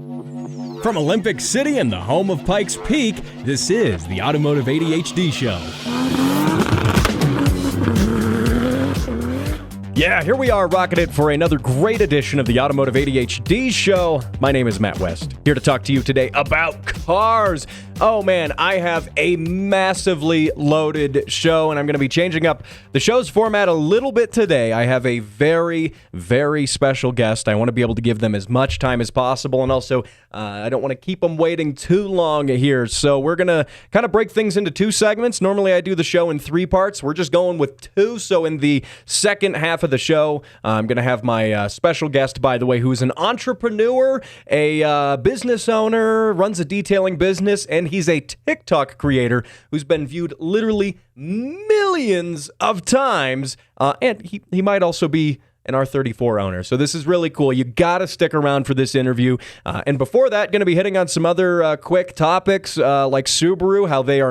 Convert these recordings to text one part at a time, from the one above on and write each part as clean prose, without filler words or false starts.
From Olympic City and the home of Pikes Peak, this is the Automotive ADHD Show. Yeah, here we are rocking it for another great edition of the Automotive ADHD Show. My name is Matt West, here to talk to you today about cars. Oh man, I have a massively loaded show, and I'm going to be changing up the show's format a little bit today. I have a very, very special guest. I want to be able to give them as much time as possible, and also I don't want to keep them waiting too long here. So we're going to kind of break things into two segments. Normally I do the show in three parts. We're just going with two. So in the second half of the show, I'm going to have my special guest, by the way, who's an entrepreneur, a business owner, runs a detailing business, and he's a TikTok creator who's been viewed literally millions of times, and he might also be an R34 owner. So this is really cool. You got to stick around for this interview. And before that, going to be hitting on some other quick topics like Subaru, how they are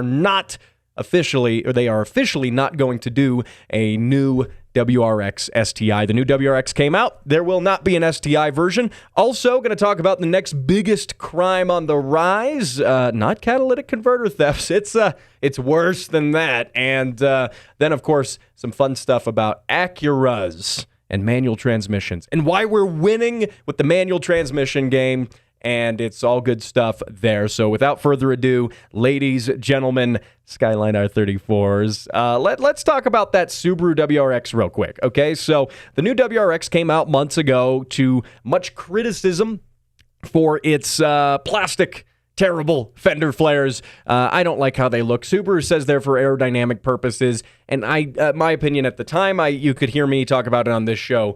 officially not going to do a new WRX STI. The new WRX came out. There will not be an STI version. Also, going to talk about the next biggest crime on the rise. Not catalytic converter thefts. It's worse than that. And then, of course, some fun stuff about Acuras and manual transmissions and why we're winning with the manual transmission game. And it's all good stuff there. So without further ado, ladies, gentlemen, Skyline R34s, let's talk about that Subaru WRX real quick, okay? So the new WRX came out months ago to much criticism for its plastic, terrible fender flares. I don't like how they look. Subaru says they're for aerodynamic purposes, and my opinion at the time, you could hear me talk about it on this show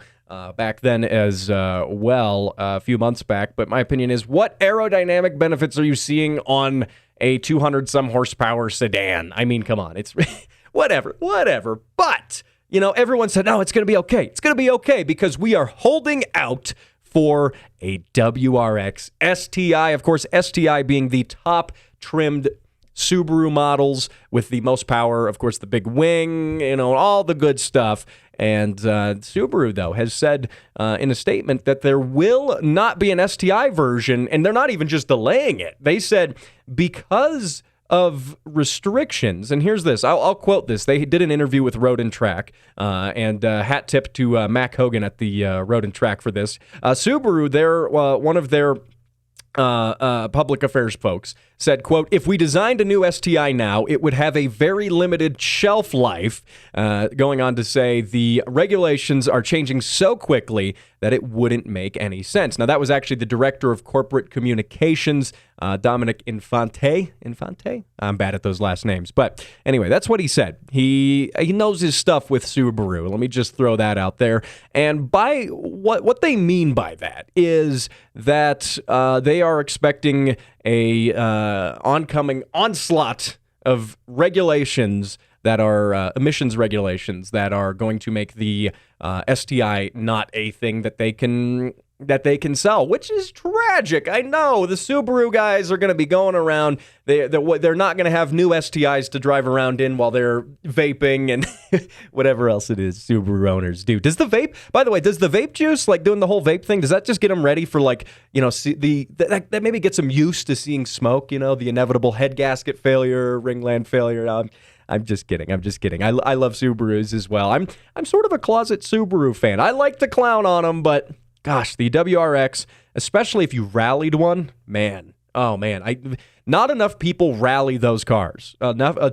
back then as well, a few months back. But my opinion is, what aerodynamic benefits are you seeing on a 200-some horsepower sedan? I mean, come on. It's whatever. But, everyone said, no, it's going to be okay. It's going to be okay because we are holding out for a WRX STI. Of course, STI being the top trimmed Subaru models with the most power, of course, the big wing, all the good stuff. And Subaru, though, has said in a statement that there will not be an STI version, and they're not even just delaying it. They said because of restrictions, and here's this, I'll quote this. They did an interview with Road and Track, and hat tip to Mac Hogan at the Road and Track for this. Subaru, they're one of their public affairs folks, said, quote, if we designed a new STI now, it would have a very limited shelf life. Going on to say the regulations are changing so quickly that it wouldn't make any sense. Now, that was actually the director of corporate communications, Dominic Infante. I'm bad at those last names. But anyway, that's what he said. He knows his stuff with Subaru. Let me just throw that out there. And by what they mean by that is that they are expecting a oncoming onslaught of regulations that are emissions regulations that are going to make the STI not a thing that they can sell, which is tragic. I know the Subaru guys are going to be going around. They're not going to have new STIs to drive around in while they're vaping and whatever else it is Subaru owners do. Does the vape juice, like doing the whole vape thing, does that just get them ready for that maybe gets them used to seeing smoke, the inevitable head gasket failure, ringland failure? I'm just kidding. I love Subarus as well. I'm sort of a closet Subaru fan. I like to clown on them, but gosh, the WRX, especially if you rallied one, not enough people rally those cars.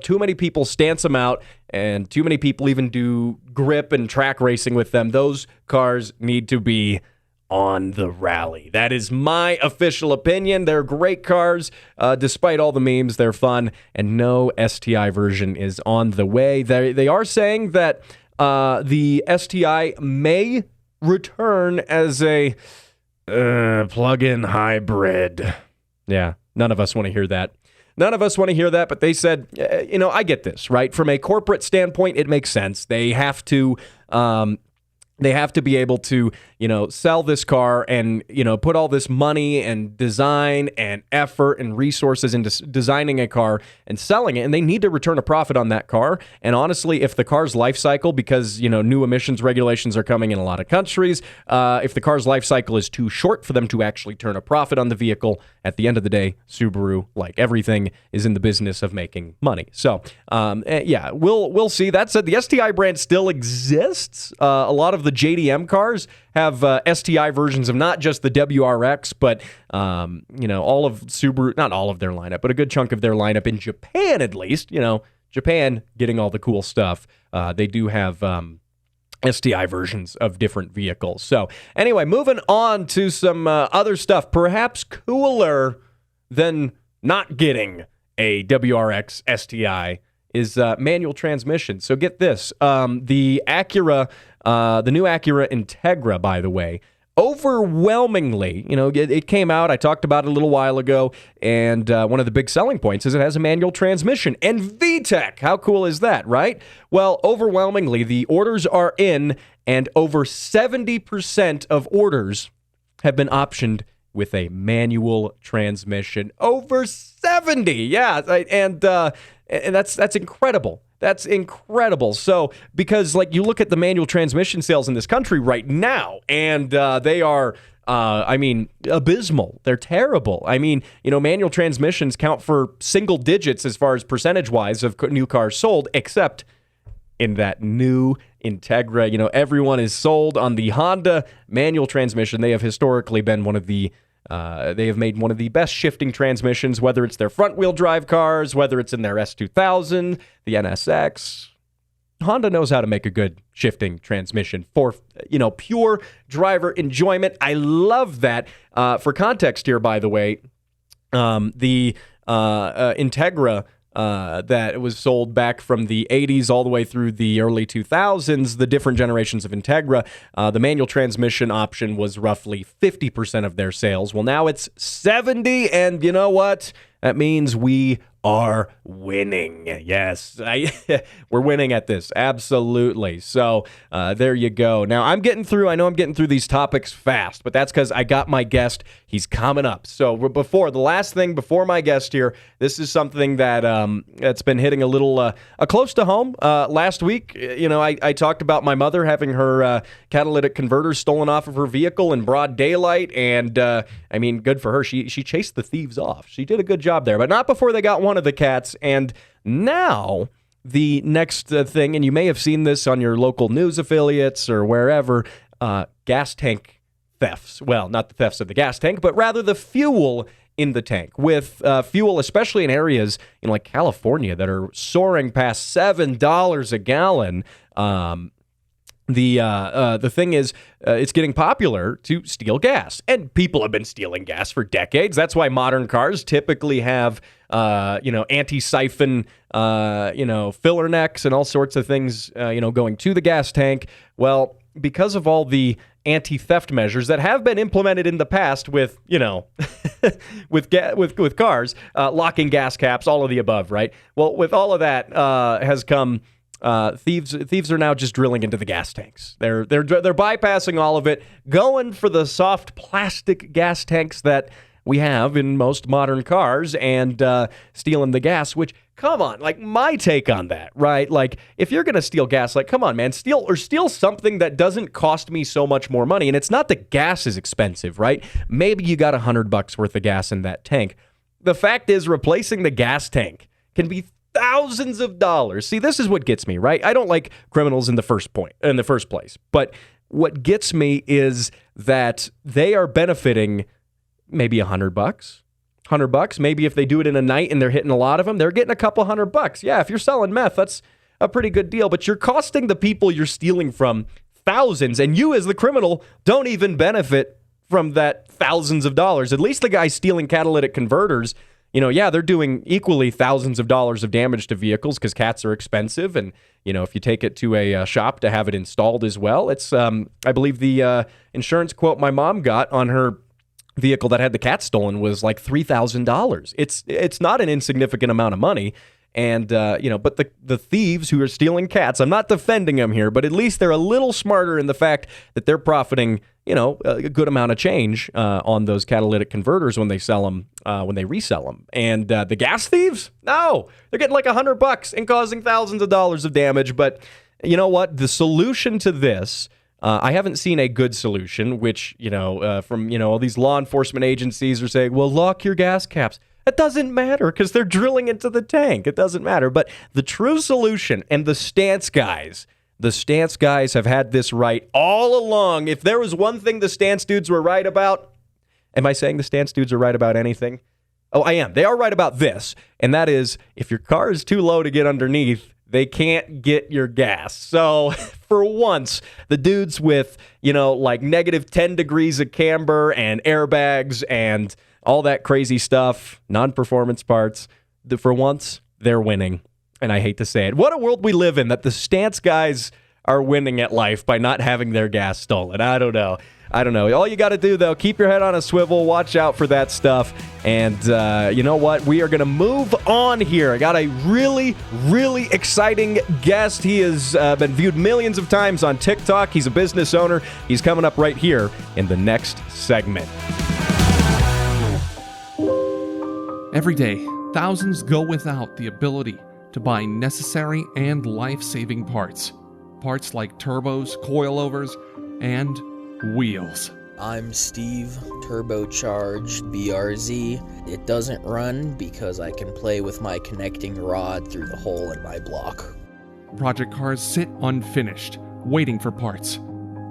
Too many people stance them out, and too many people even do grip and track racing with them. Those cars need to be on the rally. That is my official opinion. They're great cars. Despite all the memes, they're fun, and no STI version is on the way. They are saying that the STI may return as a plug-in hybrid. Yeah, none of us want to hear that. But they said, I get this, right? From a corporate standpoint, it makes sense. They have to They have to be able to, sell this car and, put all this money and design and effort and resources into designing a car and selling it. And they need to return a profit on that car. And honestly, if the car's life cycle, because, new emissions regulations are coming in a lot of countries, if the car's life cycle is too short for them to actually turn a profit on the vehicle, at the end of the day, Subaru, like everything, is in the business of making money. So, we'll see. That said, the STI brand still exists. A lot of the JDM cars have STI versions of not just the WRX, but all of Subaru, not all of their lineup, but a good chunk of their lineup in Japan, at least. Japan getting all the cool stuff. They do have STI versions of different vehicles. So anyway, moving on to some other stuff, perhaps cooler than not getting a WRX STI is manual transmission. So get this, the Acura, the new Acura Integra, by the way, overwhelmingly, it came out, I talked about it a little while ago, and one of the big selling points is it has a manual transmission and VTEC. How cool is that, right? Well, overwhelmingly, the orders are in, and over 70% of orders have been optioned with a manual transmission. Over 70, yeah, and that's incredible. That's incredible. So, because you look at the manual transmission sales in this country right now, and they are, abysmal. They're terrible. Manual transmissions count for single digits as far as percentage-wise of new cars sold, except in that new Integra. Everyone is sold on the Honda manual transmission. They have historically been they have made one of the best shifting transmissions, whether it's their front-wheel drive cars, whether it's in their S2000, the NSX. Honda knows how to make a good shifting transmission for, pure driver enjoyment. I love that. For context here, by the way, the Integra that was sold back from the 80s all the way through the early 2000s, the different generations of Integra, the manual transmission option was roughly 50% of their sales. Well, now it's 70, and you know what? That means we are winning. Yes, we're winning at this. Absolutely. So there you go. Now, I know I'm getting through these topics fast, but that's because I got my guest. He's coming up. So before my guest here, this is something that that's been hitting a little close to home. Last week, I talked about my mother having her catalytic converter stolen off of her vehicle in broad daylight, and good for her. She chased the thieves off. She did a good job there, but not before they got one of the cats. And now the next thing, and you may have seen this on your local news affiliates or wherever, gas tank thefts. Well, not the thefts of the gas tank, but rather the fuel in the tank, with fuel, especially in areas like California that are soaring past $7 a gallon. The thing is, it's getting popular to steal gas, and people have been stealing gas for decades. That's why modern cars typically have, anti-siphon, filler necks and all sorts of things, going to the gas tank. Well, because of all the anti-theft measures that have been implemented in the past with, with cars, locking gas caps, all of the above, right? Well, with all of that has come. Thieves are now just drilling into the gas tanks. They're bypassing all of it, going for the soft plastic gas tanks that we have in most modern cars, and stealing the gas. Which, come on, my take on that, right? If you're gonna steal gas, come on, man, steal something that doesn't cost me so much more money. And it's not that gas is expensive, right? Maybe you got $100 worth of gas in that tank. The fact is, replacing the gas tank can be thousands of dollars. See, this is what gets me, right? I don't like criminals in the first place. But what gets me is that they are benefiting maybe $100. Maybe if they do it in a night and they're hitting a lot of them, they're getting a couple $100. Yeah, if you're selling meth, that's a pretty good deal. But you're costing the people you're stealing from thousands, and you as the criminal don't even benefit from that thousands of dollars. At least the guy stealing catalytic converters, they're doing equally thousands of dollars of damage to vehicles because cats are expensive. And, if you take it to a shop to have it installed as well, it's, I believe the insurance quote my mom got on her vehicle that had the cat stolen was like $3,000. It's not an insignificant amount of money. And, but the thieves who are stealing cats, I'm not defending them here, but at least they're a little smarter in the fact that they're profiting, a good amount of change on those catalytic converters when they sell them, when they resell them. And the gas thieves? No, they're getting like $100 and causing thousands of dollars of damage. But you know what? The solution to this, I haven't seen a good solution, which, from, all these law enforcement agencies are saying, well, lock your gas caps. It doesn't matter because they're drilling into the tank. It doesn't matter. But the true solution, and the stance guys have had this right all along. If there was one thing the stance dudes were right about, am I saying the stance dudes are right about anything? Oh, I am. They are right about this. And that is, if your car is too low to get underneath, they can't get your gas. So for once, the dudes with, like negative 10 degrees of camber and airbags and all that crazy stuff, non-performance parts, for once, they're winning. And I hate to say it. What a world we live in that the stance guys are winning at life by not having their gas stolen. I don't know. All you got to do, though, keep your head on a swivel, watch out for that stuff. And you know what? We are going to move on here. I got a really, really exciting guest. He has been viewed millions of times on TikTok. He's a business owner. He's coming up right here in the next segment. Every day, thousands go without the ability to buy necessary and life-saving parts. Parts like turbos, coilovers, and wheels. I'm Steve, turbocharged BRZ. It doesn't run because I can play with my connecting rod through the hole in my block. Project cars sit unfinished, waiting for parts,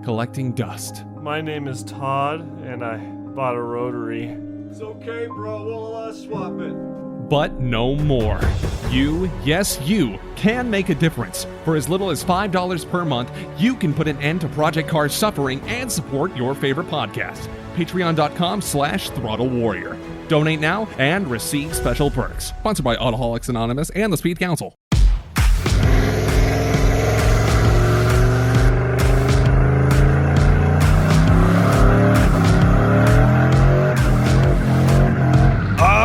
collecting dust. My name is Todd, and I bought a rotary. It's okay, bro. We'll swap it. But no more. You, yes, you, can make a difference. For as little as $5 per month, you can put an end to Project Cars suffering and support your favorite podcast. Patreon.com/Throttle Warrior. Donate now and receive special perks. Sponsored by Autoholics Anonymous and the Speed Council.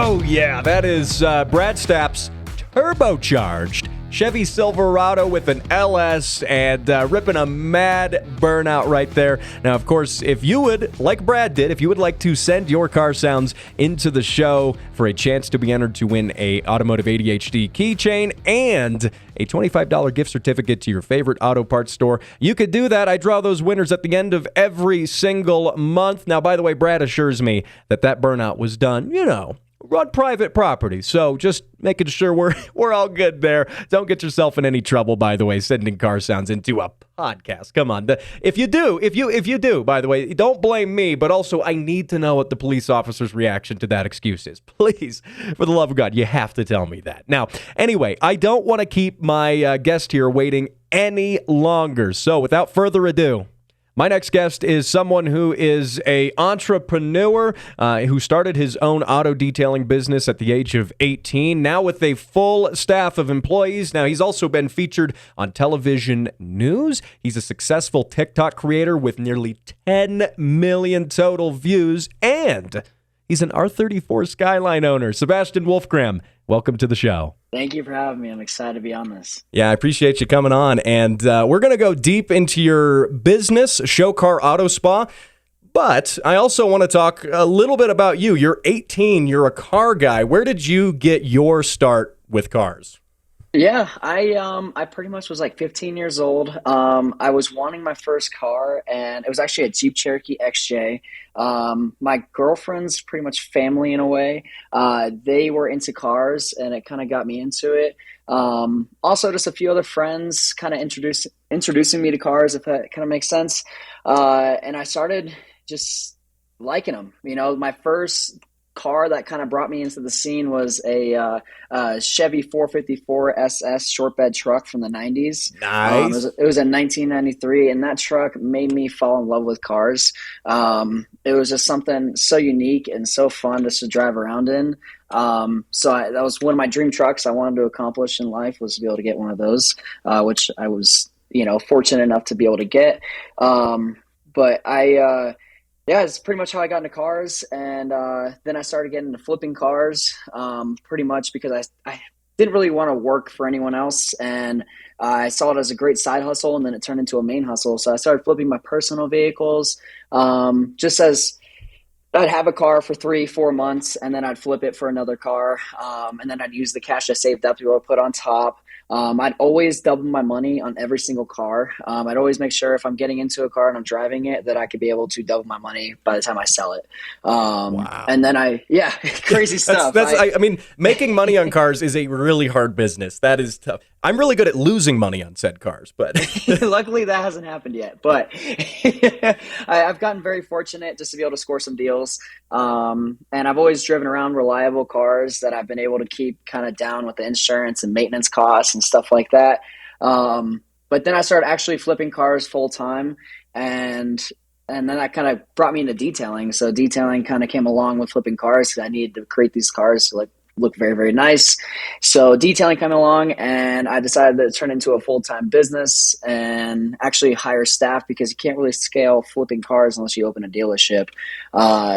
Oh, yeah, that is Brad Stapp's turbocharged Chevy Silverado with an LS and ripping a mad burnout right there. Now, of course, if you would, like Brad did, if you would like to send your car sounds into the show for a chance to be entered to win a Automotive ADHD keychain and a $25 gift certificate to your favorite auto parts store, you could do that. I draw those winners at the end of every single month. Now, by the way, Brad assures me that burnout was done, on private property. So just making sure we're all good there. Don't get yourself in any trouble, by the way, sending car sounds into a podcast. Come on. If you do, by the way, don't blame me, but also I need to know what the police officer's reaction to that excuse is. Please, for the love of God, you have to tell me that. Now, anyway, I don't want to keep my guest here waiting any longer. So without further ado, my next guest is someone who is an entrepreneur who started his own auto detailing business at the age of 18, now with a full staff of employees. Now, he's also been featured on television news. He's a successful TikTok creator with nearly 10 million total views, and he's an R34 Skyline owner. Sebastian Wolfgram, welcome to the show. Thank you for having me. I'm excited to be on this. Yeah, I appreciate you coming on. And we're going to go deep into your business, Show Car Auto Spa. But I also want to talk a little bit about you. You're 18. You're a car guy. Where did you get your start with cars? Yeah, I pretty much was like 15 years old. I was wanting my first car, and it was actually a Jeep Cherokee XJ. My girlfriend's pretty much family in a way. They were into cars, and it kind of got me into it. Also, just a few other friends kind of introducing me to cars, if that kind of makes sense. And I started just liking them. My first car that kind of brought me into the scene was a Chevy 454 SS short bed truck from the 90s. Nice. It was in 1993, and that truck made me fall in love with cars. It was just something so unique and so fun just to drive around in. That was one of my dream trucks I wanted to accomplish in life, was to be able to get one of those, which I was, fortunate enough to be able to get. Yeah, it's pretty much how I got into cars, and then I started getting into flipping cars, pretty much because didn't really want to work for anyone else. And I saw it as a great side hustle, and then it turned into a main hustle. So I started flipping my personal vehicles, just as I'd have a car for 3-4 months, and then I'd flip it for another car. And then I'd use the cash I saved up to be able to put on top. I'd always double my money on every single car. I'd always make sure if I'm getting into a car and I'm driving it, that I could be able to double my money by the time I sell it. Wow. And then crazy stuff. I mean, making money on cars is a really hard business. That is tough. I'm really good at losing money on said cars, but luckily that hasn't happened yet. But I've gotten very fortunate just to be able to score some deals. And I've always driven around reliable cars that I've been able to keep kind of down with the insurance and maintenance costs and stuff like that. But then I started actually flipping cars full time, and then that kind of brought me into detailing. So detailing kind of came along with flipping cars because I needed to create these cars to look very, very nice. So detailing came along, and I decided to turn into a full-time business and actually hire staff, because you can't really scale flipping cars unless you open a dealership.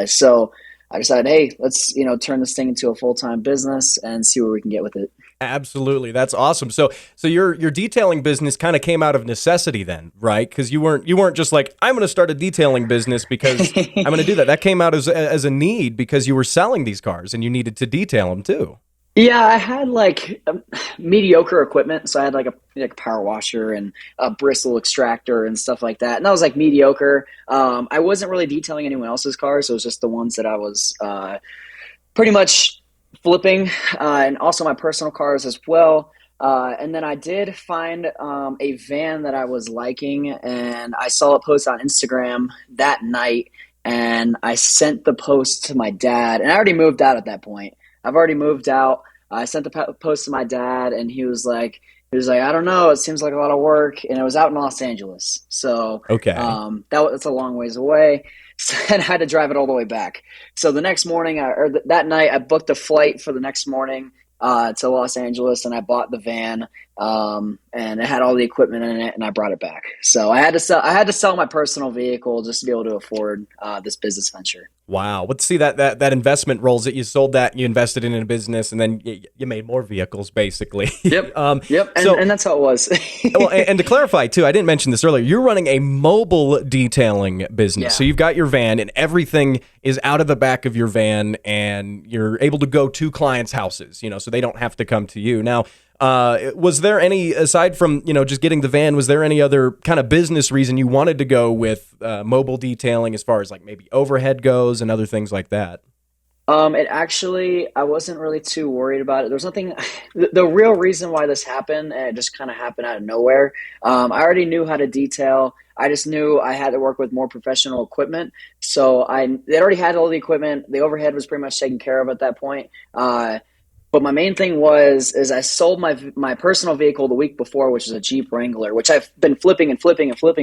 So I decided, hey, let's turn this thing into a full-time business and see where we can get with it. absolutely, that's awesome. So your detailing business kind of came out of necessity then, right? Because you weren't just like, I'm going to start a detailing business because I'm going to do that. That came out as a need because you were selling these cars and you needed to detail them too. Yeah, I had mediocre equipment. So I had like a power washer and a bristle extractor and stuff like that. And that was like mediocre. I wasn't really detailing anyone else's cars. It was just the ones that I was pretty much flipping, and also my personal cars as well. And then I did find a van that I was liking, and I saw it post on Instagram that night. And I sent the post to my dad, and I already moved out at that point. I've already moved out. I sent the post to my dad, and he was like, I don't know, it seems like a lot of work. And it was out in Los Angeles. So okay, that's a long ways away. So I had to drive it all the way back. So the next morning, that night, I booked a flight for the next morning to Los Angeles, and I bought the van, and it had all the equipment in it, and I brought it back. So I had to sell my personal vehicle just to be able to afford this business venture. Wow. Let's see that investment rolls it. You sold that, you invested in a business, and then you made more vehicles, basically. Yep. Yep. And that's how it was. Well, and to clarify too, I didn't mention this earlier. You're running a mobile detailing business. Yeah. So you've got your van, and everything is out of the back of your van, and you're able to go to clients' houses, so they don't have to come to you. Now, was there any, aside from, just getting the van, was there any other kind of business reason you wanted to go with mobile detailing as far as like maybe overhead goes and other things like that? I wasn't really too worried about it. There's nothing, the real reason why this happened, and it just kind of happened out of nowhere. I already knew how to detail. I just knew I had to work with more professional equipment. So they already had all the equipment. The overhead was pretty much taken care of at that point. But my main thing is I sold my personal vehicle the week before, which is a Jeep Wrangler, which I've been flipping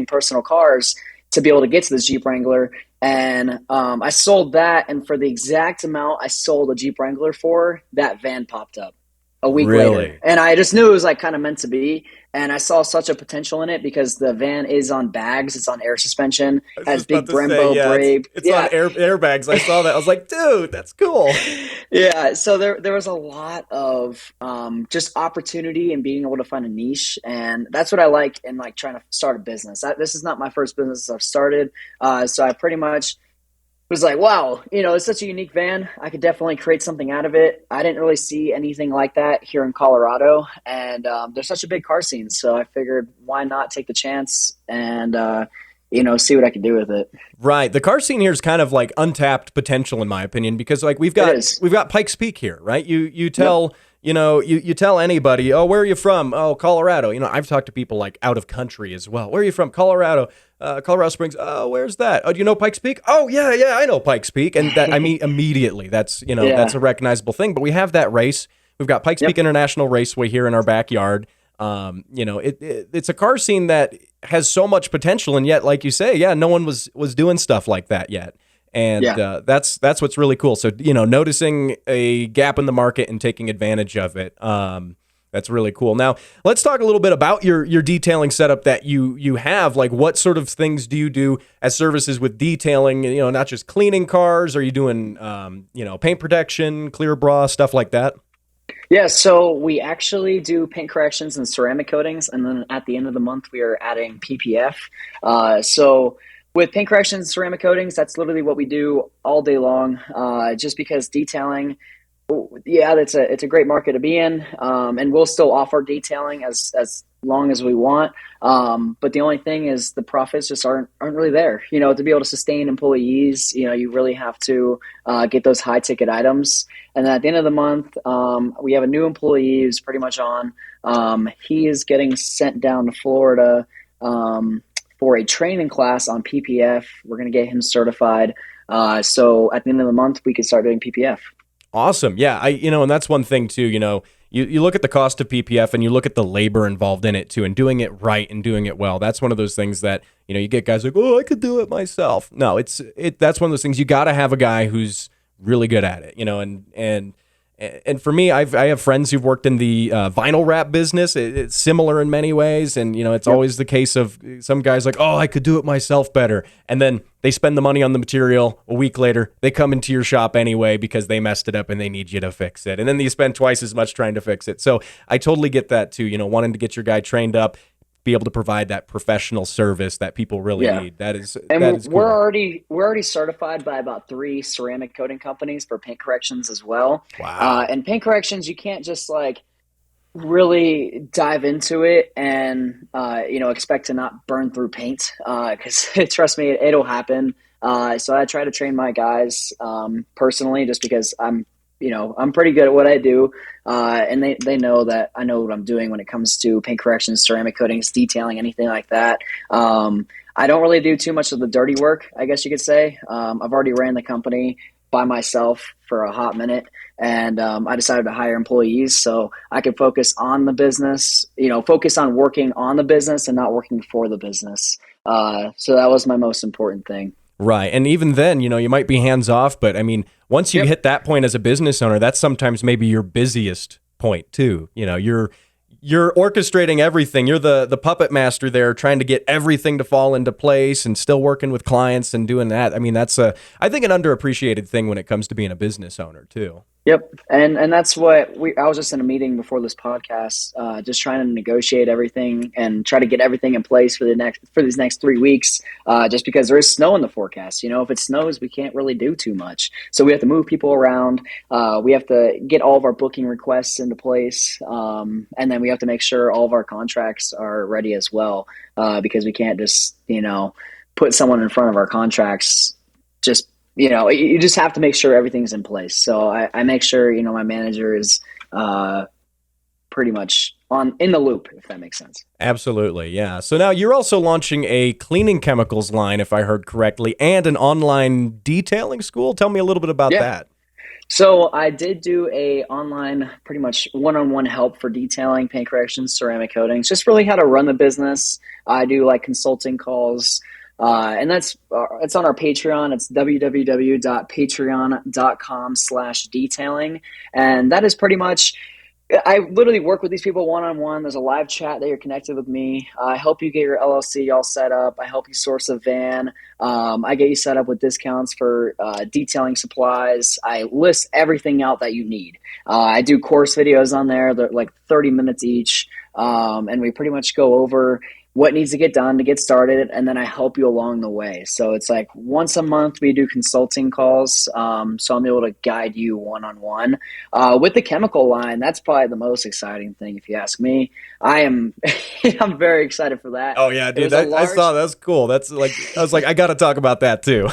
personal cars to be able to get to this Jeep Wrangler. And I sold that, and for the exact amount I sold a Jeep Wrangler for, that van popped up a week later. And I just knew it was like kind of meant to be. And I saw such a potential in it because the van is on bags. It's on air suspension, has big Brembo brake. It's on airbags. I saw that. I was like, dude, that's cool. Yeah. So there was a lot of just opportunity and being able to find a niche. And that's what I like in like trying to start a business. This is not my first business I've started. So I pretty much was like, wow, it's such a unique van. I could definitely create something out of it. I didn't really see anything like that here in Colorado. And there's such a big car scene. So I figured, why not take the chance and, see what I could do with it. Right. The car scene here is kind of like untapped potential, in my opinion, because like we've got Pikes Peak here, right? You tell, you tell anybody, oh, where are you from? Oh, Colorado. I've talked to people like out of country as well. Where are you from? Colorado. Colorado Springs. Oh, where's that? Oh, do you know Pikes Peak? Oh, yeah, I know Pikes Peak. And that, I mean, immediately that's a recognizable thing. But we have that race. We've got Pikes Peak International Raceway here in our backyard. It's a car scene that has so much potential, and yet, like you say, no one was doing stuff like that yet. And that's what's really cool. So, noticing a gap in the market and taking advantage of it. That's really cool. Now, let's talk a little bit about your detailing setup that you have. Like, what sort of things do you do as services with detailing? Not just cleaning cars. Are you doing, paint protection, clear bra, stuff like that? Yeah, so we actually do paint corrections and ceramic coatings, and then at the end of the month, we are adding PPF. So with paint corrections and ceramic coatings, that's literally what we do all day long. Just because detailing, yeah, it's a great market to be in, and we'll still offer detailing as long as we want. But the only thing is the profits just aren't really there. To be able to sustain employees, you really have to get those high ticket items. And then at the end of the month, we have a new employee who's pretty much on. He is getting sent down to Florida for a training class on PPF. We're going to get him certified. So at the end of the month, we can start doing PPF. Awesome. Yeah. And that's one thing too, you look at the cost of PPF and you look at the labor involved in it too, and doing it right and doing it well. That's one of those things that, you get guys like, oh, I could do it myself. No, that's one of those things you got to have a guy who's really good at it, and for me, I have friends who've worked in the vinyl wrap business. It's similar in many ways, and it's always the case of some guys like, oh, I could do it myself better, and then they spend the money on the material. A week later, they come into your shop anyway because they messed it up and they need you to fix it, and then you spend twice as much trying to fix it. So I totally get that too. Wanting to get your guy trained up, be able to provide that professional service that people really need. That is cool. We're already certified by about 3 ceramic coating companies for paint corrections as well. Wow. And paint corrections, you can't just really dive into it and expect to not burn through paint, because trust me, it'll happen. So I try to train my guys personally, just because I'm pretty good at what I do, and they know that I know what I'm doing when it comes to paint corrections, ceramic coatings, detailing, anything like that. I don't really do too much of the dirty work, I guess you could say. I've already ran the company by myself for a hot minute, and I decided to hire employees so I could focus on the business, focus on working on the business and not working for the business. So that was my most important thing. Right. And even then, you might be hands off, but I mean, once you hit that point as a business owner, that's sometimes maybe your busiest point too. You're orchestrating everything. You're the puppet master there, trying to get everything to fall into place and still working with clients and doing that. I mean, that's I think an underappreciated thing when it comes to being a business owner too. Yep. And that's what I was just in a meeting before this podcast, just trying to negotiate everything and try to get everything in place for these next 3 weeks, just because there is snow in the forecast. If it snows, we can't really do too much. So we have to move people around. We have to get all of our booking requests into place. And then we have to make sure all of our contracts are ready as well, because we can't just, put someone in front of our contracts just you just have to make sure everything's in place. So I make sure, my manager is pretty much in the loop, if that makes sense. Absolutely, yeah. So now you're also launching a cleaning chemicals line, if I heard correctly, and an online detailing school. Tell me a little bit about that. So I did do a online, pretty much one-on-one help for detailing, paint corrections, ceramic coatings, just really how to run the business. I do consulting calls. And it's on our Patreon. It's www.patreon.com/detailing. And that is pretty much, I literally work with these people one-on-one. There's a live chat that you're connected with me. I help you get your LLC all set up. I help you source a van. I get you set up with discounts for detailing supplies. I list everything out that you need. I do course videos on there. They're 30 minutes each. And we pretty much go over what needs to get done to get started, and then I help you along the way. So it's once a month we do consulting calls, so I'm able to guide you one-on-one. With the chemical line, that's probably the most exciting thing, if you ask me. I'm very excited for that. Oh yeah, dude, I saw that's cool. That's I was I got to talk about that too.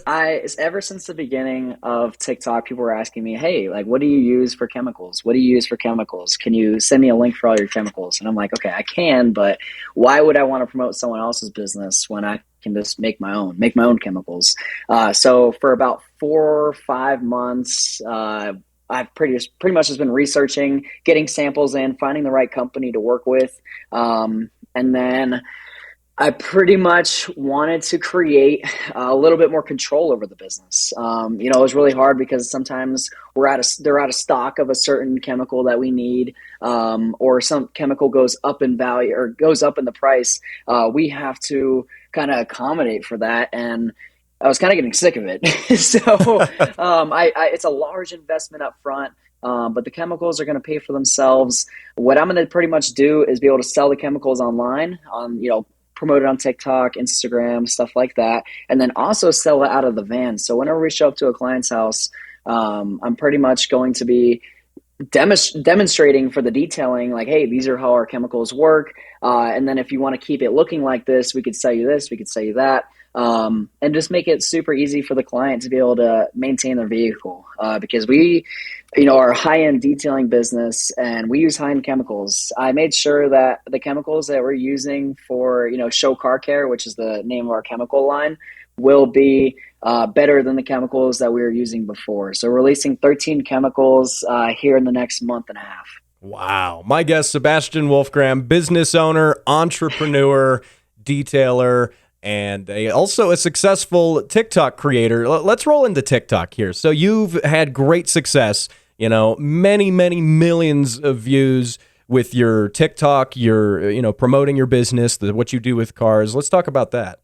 Ever since the beginning of TikTok, people were asking me, hey, what do you use for chemicals? What do you use for chemicals? Can you send me a link for all your chemicals? And I'm like, okay, I can, but why would I want to promote someone else's business when I can just make my own chemicals? So for about 4 or 5 months, I've pretty much just been researching, getting samples in, finding the right company to work with. And then I pretty much wanted to create a little bit more control over the business. It was really hard because sometimes they're out of stock of a certain chemical that we need, or some chemical goes up in value or goes up in the price. We have to kind of accommodate for that. And I was kind of getting sick of it. So it's a large investment up front, but the chemicals are going to pay for themselves. What I'm going to pretty much do is be able to sell the chemicals online on, promote it on TikTok, Instagram, stuff like that, and then also sell it out of the van. So whenever we show up to a client's house, I'm pretty much going to be demonstrating for the detailing, like, hey, these are how our chemicals work. And then if you want to keep it looking like this, we could sell you this, we could sell you that. And just make it super easy for the client to be able to maintain their vehicle. Because we, are a high-end detailing business and we use high-end chemicals. I made sure that the chemicals that we're using for, Show Car Care, which is the name of our chemical line, will be better than the chemicals that we were using before. So we're releasing 13 chemicals here in the next month and a half. Wow. My guest, Sebastian Wolfgram, business owner, entrepreneur, detailer, and also a successful TikTok creator. Let's roll into TikTok here. So you've had great success, many, many millions of views with your TikTok, your, promoting your business, what you do with cars. Let's talk about that.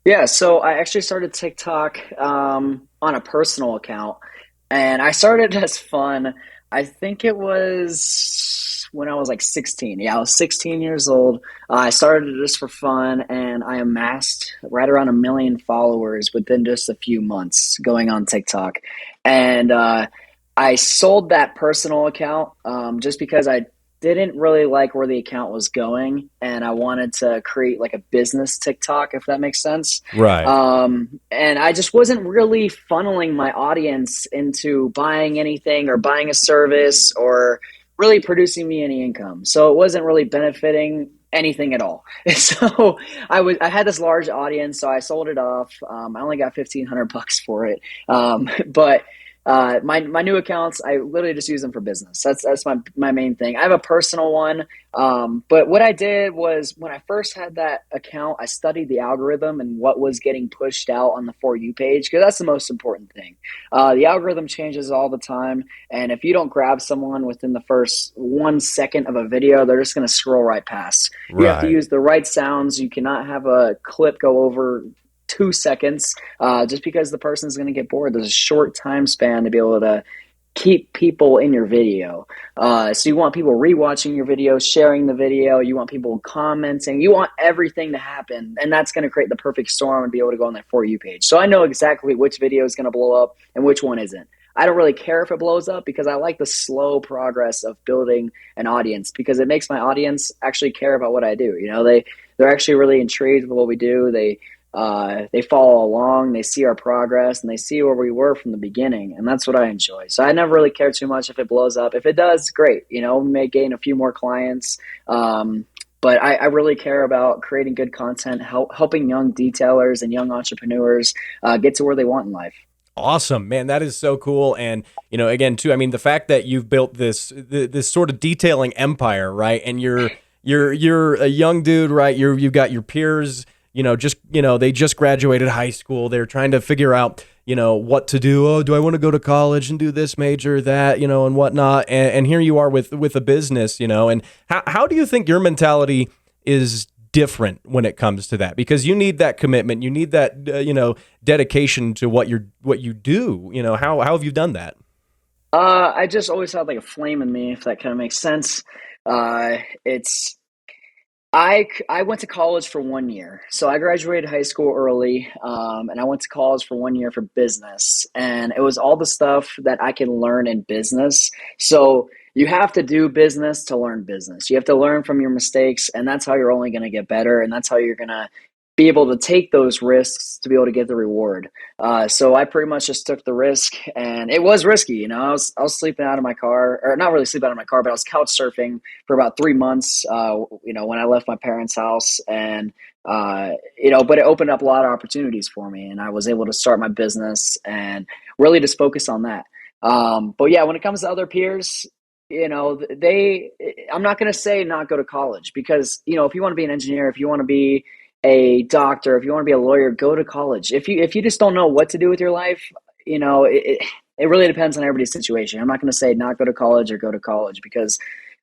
Yeah, so I actually started TikTok on a personal account, and I started as fun. I think it was when I was like 16. Yeah, I was 16 years old. I started just for fun, and I amassed right around 1 million followers within just a few months going on TikTok. And I sold that personal account just because I didn't really like where the account was going, and I wanted to create like a business TikTok, if that makes sense. Right. And I just wasn't really funneling my audience into buying anything or buying a service or really producing me any income. So it wasn't really benefiting anything at all. So I had this large audience, so I sold it off. I only got $1,500 for it. But my new accounts, I literally just use them for business. That's my main thing. I have a personal one. But what I did was when I first had that account, I studied the algorithm and what was getting pushed out on the For You page, because that's the most important thing. The algorithm changes all the time. And if you don't grab someone within the first 1 second of a video, they're just going to scroll right past. You have to use the right sounds. You cannot have a clip go over 2 seconds, just because the person's going to get bored. There's a short time span to be able to keep people in your video. So you want people rewatching your video, sharing the video. You want people commenting. You want everything to happen. And that's going to create the perfect storm and be able to go on that For You page. So I know exactly which video is going to blow up and which one isn't. I don't really care if it blows up because I like the slow progress of building an audience, because it makes my audience actually care about what I do. They're actually really intrigued with what we do. They follow along, they see our progress, and they see where we were from the beginning, and that's what I enjoy. So I never really care too much if it blows up. If it does, great. We may gain a few more clients, but I really care about creating good content, helping young detailers and young entrepreneurs get to where they want in life. Awesome, man. That is so cool. And, again, too, I mean, the fact that you've built this sort of detailing empire, right? And you're a young dude, right? You've got your peers, they just graduated high school. They're trying to figure out, what to do. Oh, do I want to go to college and do this major, that, and whatnot? And here you are with a business, and how do you think your mentality is different when it comes to that? Because you need that commitment. You need that, dedication to what you do. How have you done that? I just always had like a flame in me, if that kind of makes sense. I went to college for 1 year. So I graduated high school early, and I went to college for 1 year for business. And it was all the stuff that I can learn in business. So you have to do business to learn business. You have to learn from your mistakes, and that's how you're only going to get better. And that's how you're going to be able to take those risks to be able to get the reward. So I pretty much just took the risk, and it was risky. I was sleeping out of my car, or not really sleeping out of my car, but I was couch surfing for about 3 months, when I left my parents' house, and, but it opened up a lot of opportunities for me, and I was able to start my business and really just focus on that. But yeah, when it comes to other peers, I'm not going to say not go to college, because, if you want to be an engineer, if you want to be a doctor, if you want to be a lawyer, go to college. If you just don't know what to do with your life, it really depends on everybody's situation. I'm not going to say not go to college or go to college, because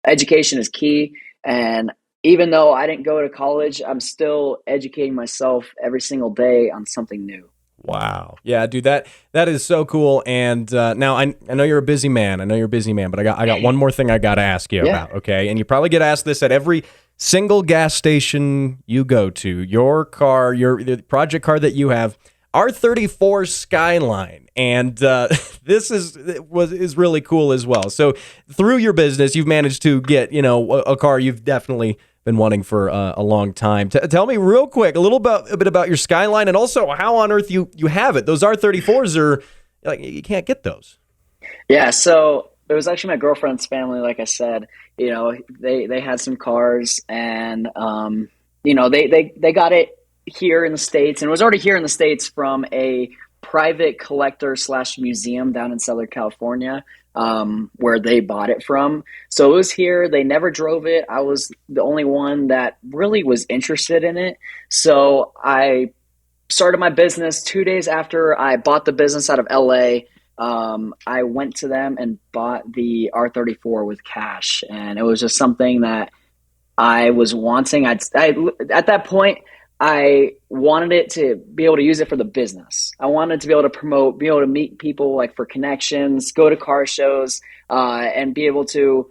education is key. And even though I didn't go to college, I'm still educating myself every single day on something new. Wow. Yeah, dude, that is so cool. And now I know you're a busy man. But I got one more thing I got to ask you about, okay? And you probably get asked this at every single gas station you go to. Your car, the project car that you have, R34 Skyline. And this is really cool as well. So through your business, you've managed to get, a car you've definitely been wanting for a long time. Tell me real quick a bit about your Skyline, and also how on earth you have it. Those R34s are like, you can't get those. Yeah, so it was actually my girlfriend's family. Like I said, they had some cars, and they got it here in the States, and it was already here in the States from a private collector / museum down in Southern California, where they bought it from. So it was here. They never drove it. I was the only one that really was interested in it. So I started my business 2 days after I bought the business out of LA. I went to them and bought the R34 with cash. And it was just something that I was wanting. At that point, I wanted it to be able to use it for the business. I wanted to be able to promote, be able to meet people like for connections, go to car shows, and be able to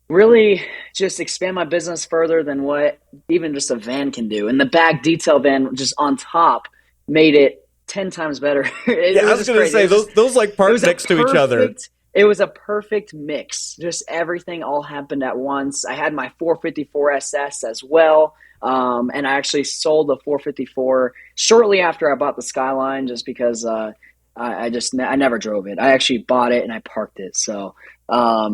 really just expand my business further than what even just a van can do. And the back detail van just on top made it 10 times better. I was going to say, those like parked next to each other. It was a perfect mix. Just everything all happened at once. I had my 454 SS as well. And I actually sold the 454 shortly after I bought the Skyline, just because I never drove it. I actually bought it and I parked it. So I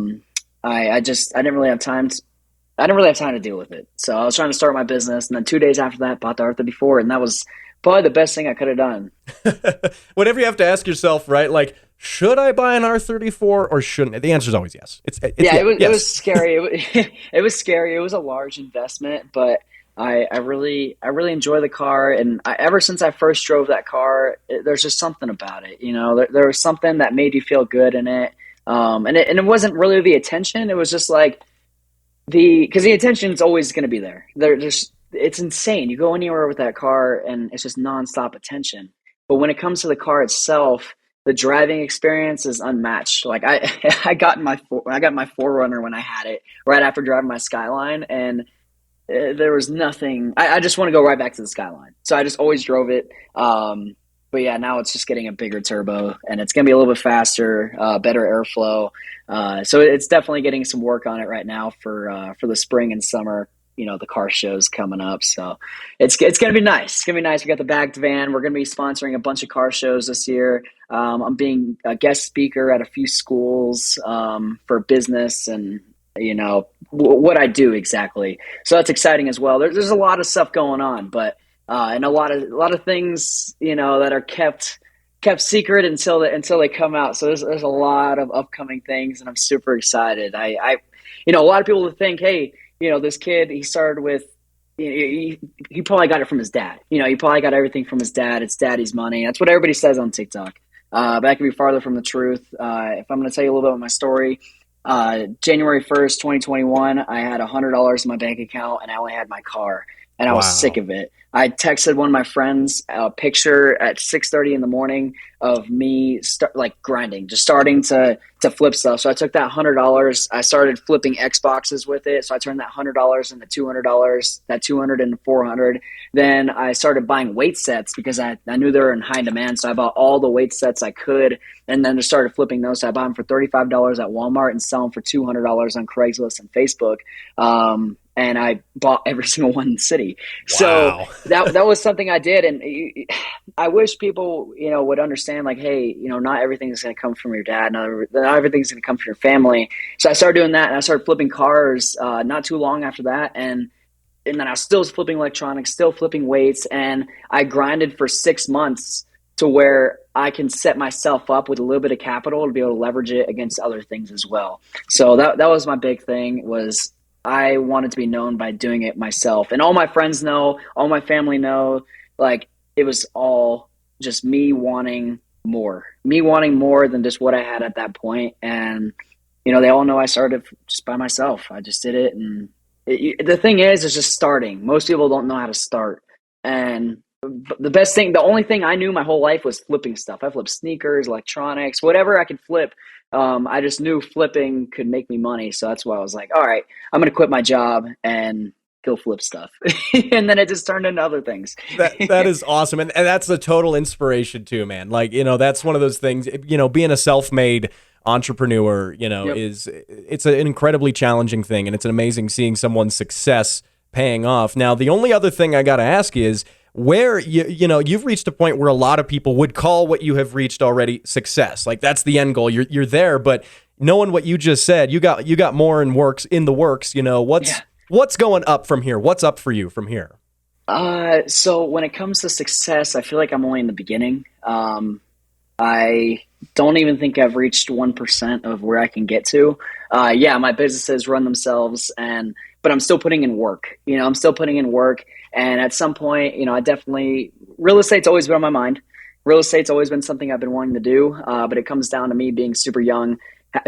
didn't really have time to deal with it. So I was trying to start my business, and then 2 days after that, bought the R34, and that was probably the best thing I could have done. Whenever you have to ask yourself, right, like, should I buy an R34 or shouldn't? The answer is always yes. It was scary. It was scary. It was a large investment, but I really enjoy the car. And ever since I first drove that car, there's just something about it. There was something that made you feel good in it. And it wasn't really the attention. It was just like because the attention is always going to be there. It's insane. You go anywhere with that car and it's just nonstop attention. But when it comes to the car itself, the driving experience is unmatched. Like I got my 4Runner when I had it right after driving my Skyline, and there was nothing. I just want to go right back to the Skyline. So I just always drove it. But yeah, now it's just getting a bigger turbo, and it's going to be a little bit faster, better airflow. So it's definitely getting some work on it right now for the spring and summer. The car shows coming up. So it's going to be nice. It's going to be nice. We got the bagged van. We're going to be sponsoring a bunch of car shows this year. I'm being a guest speaker at a few schools for business and, what I do exactly. So that's exciting as well. There's a lot of stuff going on, but and a lot of things, that are kept secret until they come out. So there's a lot of upcoming things, and I'm super excited. A lot of people would think, hey, this kid, he started with, he probably got it from his dad. He probably got everything from his dad. It's daddy's money. That's what everybody says on TikTok. But that could be farther from the truth. If I'm going to tell you a little bit about my story, January 1st, 2021, I had $100 in my bank account, and I only had my car, and I was sick of it. I texted one of my friends a picture at 6:30 in the morning of me grinding, just starting to flip stuff. So I took that $100. I started flipping Xboxes with it. So I turned that $100 into $200, that $200 into $400. Then I started buying weight sets because I knew they were in high demand. So I bought all the weight sets I could, and then just started flipping those. So I bought them for $35 at Walmart and sell them for $200 on Craigslist and Facebook. And I bought every single one in the city. Wow. So that was something I did. And I wish people, would understand, like, hey, not everything is going to come from your dad. Not everything's going to come from your family. So I started doing that, and I started flipping cars not too long after that. And then I was still flipping electronics, still flipping weights. And I grinded for 6 months to where I can set myself up with a little bit of capital to be able to leverage it against other things as well. So that was my big thing, was I wanted to be known by doing it myself. And all my friends know, all my family know, like, it was all just me wanting more than just what I had at that point. And, they all know I started just by myself. I just did it. And the thing is just starting. Most people don't know how to start. And the best thing, the only thing I knew my whole life was flipping stuff. I flipped sneakers, electronics, whatever I could flip. I just knew flipping could make me money. So that's why I was like, all right, I'm going to quit my job and go flip stuff. And then it just turned into other things. That is awesome. And that's a total inspiration too, man. Like, that's one of those things, being a self-made entrepreneur, Yep. it's an incredibly challenging thing. And it's an amazing seeing someone's success paying off. Now, the only other thing I got to ask is, where you've reached a point where a lot of people would call what you have reached already success. Like, that's the end goal. You're there, but knowing what you just said, you got more in the works. What's going up from here? What's up for you from here? So when it comes to success, I feel like I'm only in the beginning. I don't even think I've reached 1% of where I can get to. My businesses run themselves, but I'm still putting in work. I'm still putting in work. And at some point, real estate's always been on my mind. Real estate's always been something I've been wanting to do. But it comes down to me being super young,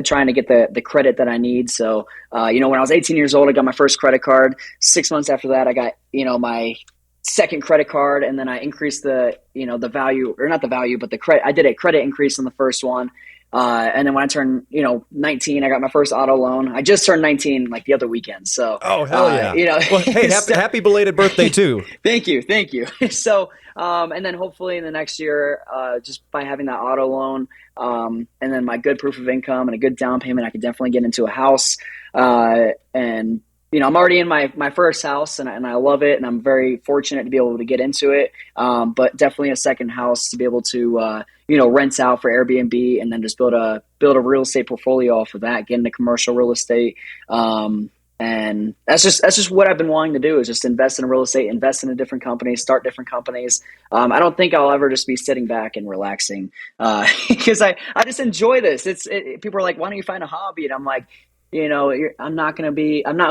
trying to get the credit that I need. So, when I was 18 years old, I got my first credit card. 6 months after that, I got, my second credit card. And then I increased the value, or not the value, but the credit. I did a credit increase on the first one. And then when I turned, 19, I got my first auto loan. I just turned 19 like the other weekend. So, oh, hell yeah. Well, hey, happy belated birthday too. Thank you. So, and then hopefully in the next year, just by having that auto loan, and then my good proof of income and a good down payment, I could definitely get into a house. And I'm already in my first house and I love it. And I'm very fortunate to be able to get into it. But definitely a second house to be able to, rent out for Airbnb and then just build a real estate portfolio off of that, get into commercial real estate. And that's just what I've been wanting to do, is just invest in real estate, invest in different companies, start different companies. I don't think I'll ever just be sitting back and relaxing, because I just enjoy this. People are like, why don't you find a hobby? And I'm like, I'm not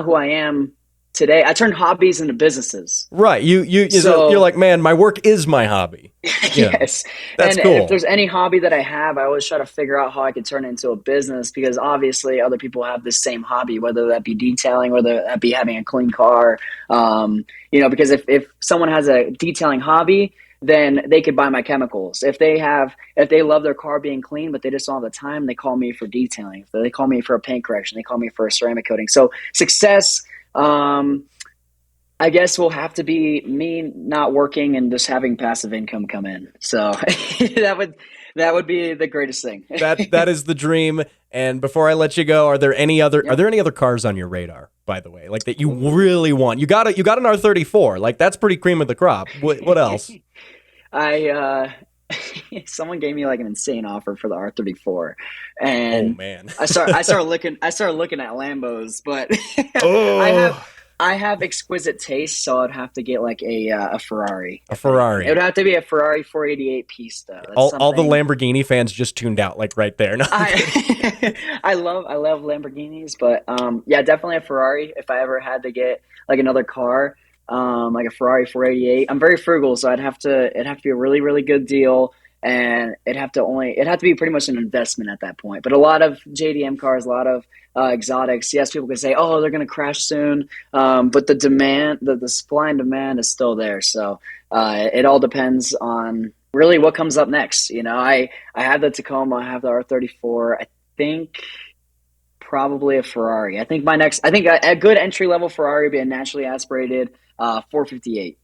who I am today. I turned hobbies into businesses. Right. You're like, man, my work is my hobby. Yes. That's and cool. If there's any hobby that I have, I always try to figure out how I could turn it into a business, because obviously other people have the same hobby, whether that be detailing, whether that be having a clean car. Because if someone has a detailing hobby, then they could buy my chemicals. If they love their car being clean, but they just don't have the time, they call me for detailing. If they call me for a paint correction, they call me for a ceramic coating. So success, I guess, will have to be me not working and just having passive income come in. So that would be the greatest thing. That is the dream. And before I let you go, are there any other cars on your radar, by the way, like that you really want? You got an R34, like that's pretty cream of the crop. What else? Someone gave me like an insane offer for the R34, and oh man, I started looking at Lambos, but I have exquisite taste, so I'd have to get like a Ferrari. A Ferrari. It would have to be a Ferrari 488 Pista. All the Lamborghini fans just tuned out, like right there. No. I love Lamborghinis, but definitely a Ferrari. If I ever had to get like another car, like a Ferrari 488, I'm very frugal, so it'd have to be a really, really good deal. And it'd have to be pretty much an investment at that point. But a lot of JDM cars, a lot of exotics, yes, people can say, oh, they're going to crash soon. But the demand, the supply and demand is still there. So it all depends on really what comes up next. I have the Tacoma, I have the R34. I think probably a Ferrari. I think a good entry level Ferrari would be a naturally aspirated 458.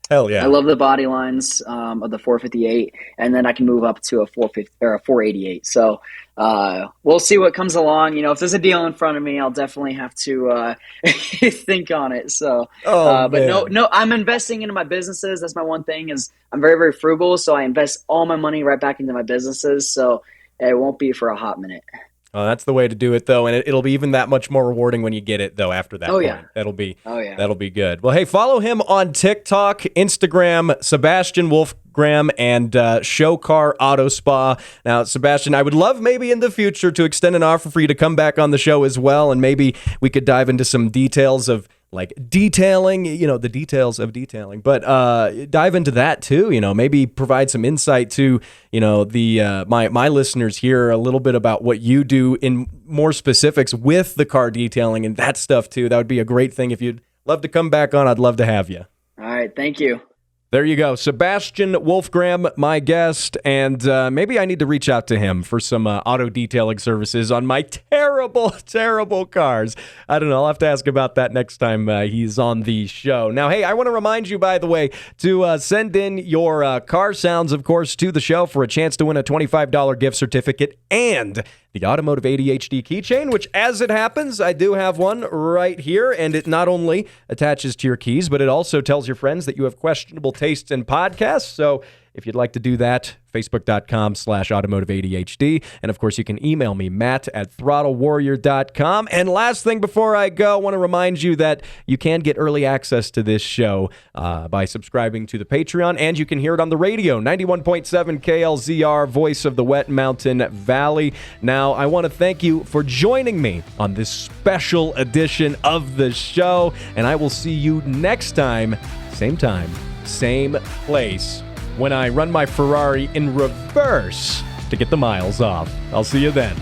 Hell yeah. I love the body lines of the 458, and then I can move up to a 450 or a 488. So we'll see what comes along. If there's a deal in front of me, I'll definitely have to think on it. So, but no, I'm investing into my businesses. That's my one thing, is I'm very, very frugal. So I invest all my money right back into my businesses. So it won't be for a hot minute. That's the way to do it, though, and it'll be even that much more rewarding when you get it, though, after that point. Yeah. That'll be good. Well, hey, follow him on TikTok, Instagram, Sebastian Wolfgram, and Show Car Auto Spa. Now, Sebastian, I would love maybe in the future to extend an offer for you to come back on the show as well, and maybe we could dive into some details of like detailing, the details of detailing, but dive into that too, maybe provide some insight to, the my listeners here a little bit about what you do in more specifics with the car detailing and that stuff too. That would be a great thing. If you'd love to come back on, I'd love to have you. All right. Thank you. There you go. Sebastian Wolfgram, my guest, and maybe I need to reach out to him for some auto detailing services on my terrible, terrible cars. I don't know. I'll have to ask about that next time he's on the show. Now, hey, I want to remind you, by the way, to send in your car sounds, of course, to the show for a chance to win a $25 gift certificate and the Automotive ADHD keychain, which, as it happens, I do have one right here, and it not only attaches to your keys, but it also tells your friends that you have questionable tastes in podcasts. So if you'd like to do that, facebook.com/automotiveadhd. And of course, you can email me, matt@throttlewarrior.com. And last thing before I go, I want to remind you that you can get early access to this show by subscribing to the Patreon, and you can hear it on the radio, 91.7 KLZR, voice of the Wet Mountain Valley. Now, I want to thank you for joining me on this special edition of the show, and I will see you next time, same place, when I run my Ferrari in reverse to get the miles off. I'll see you then.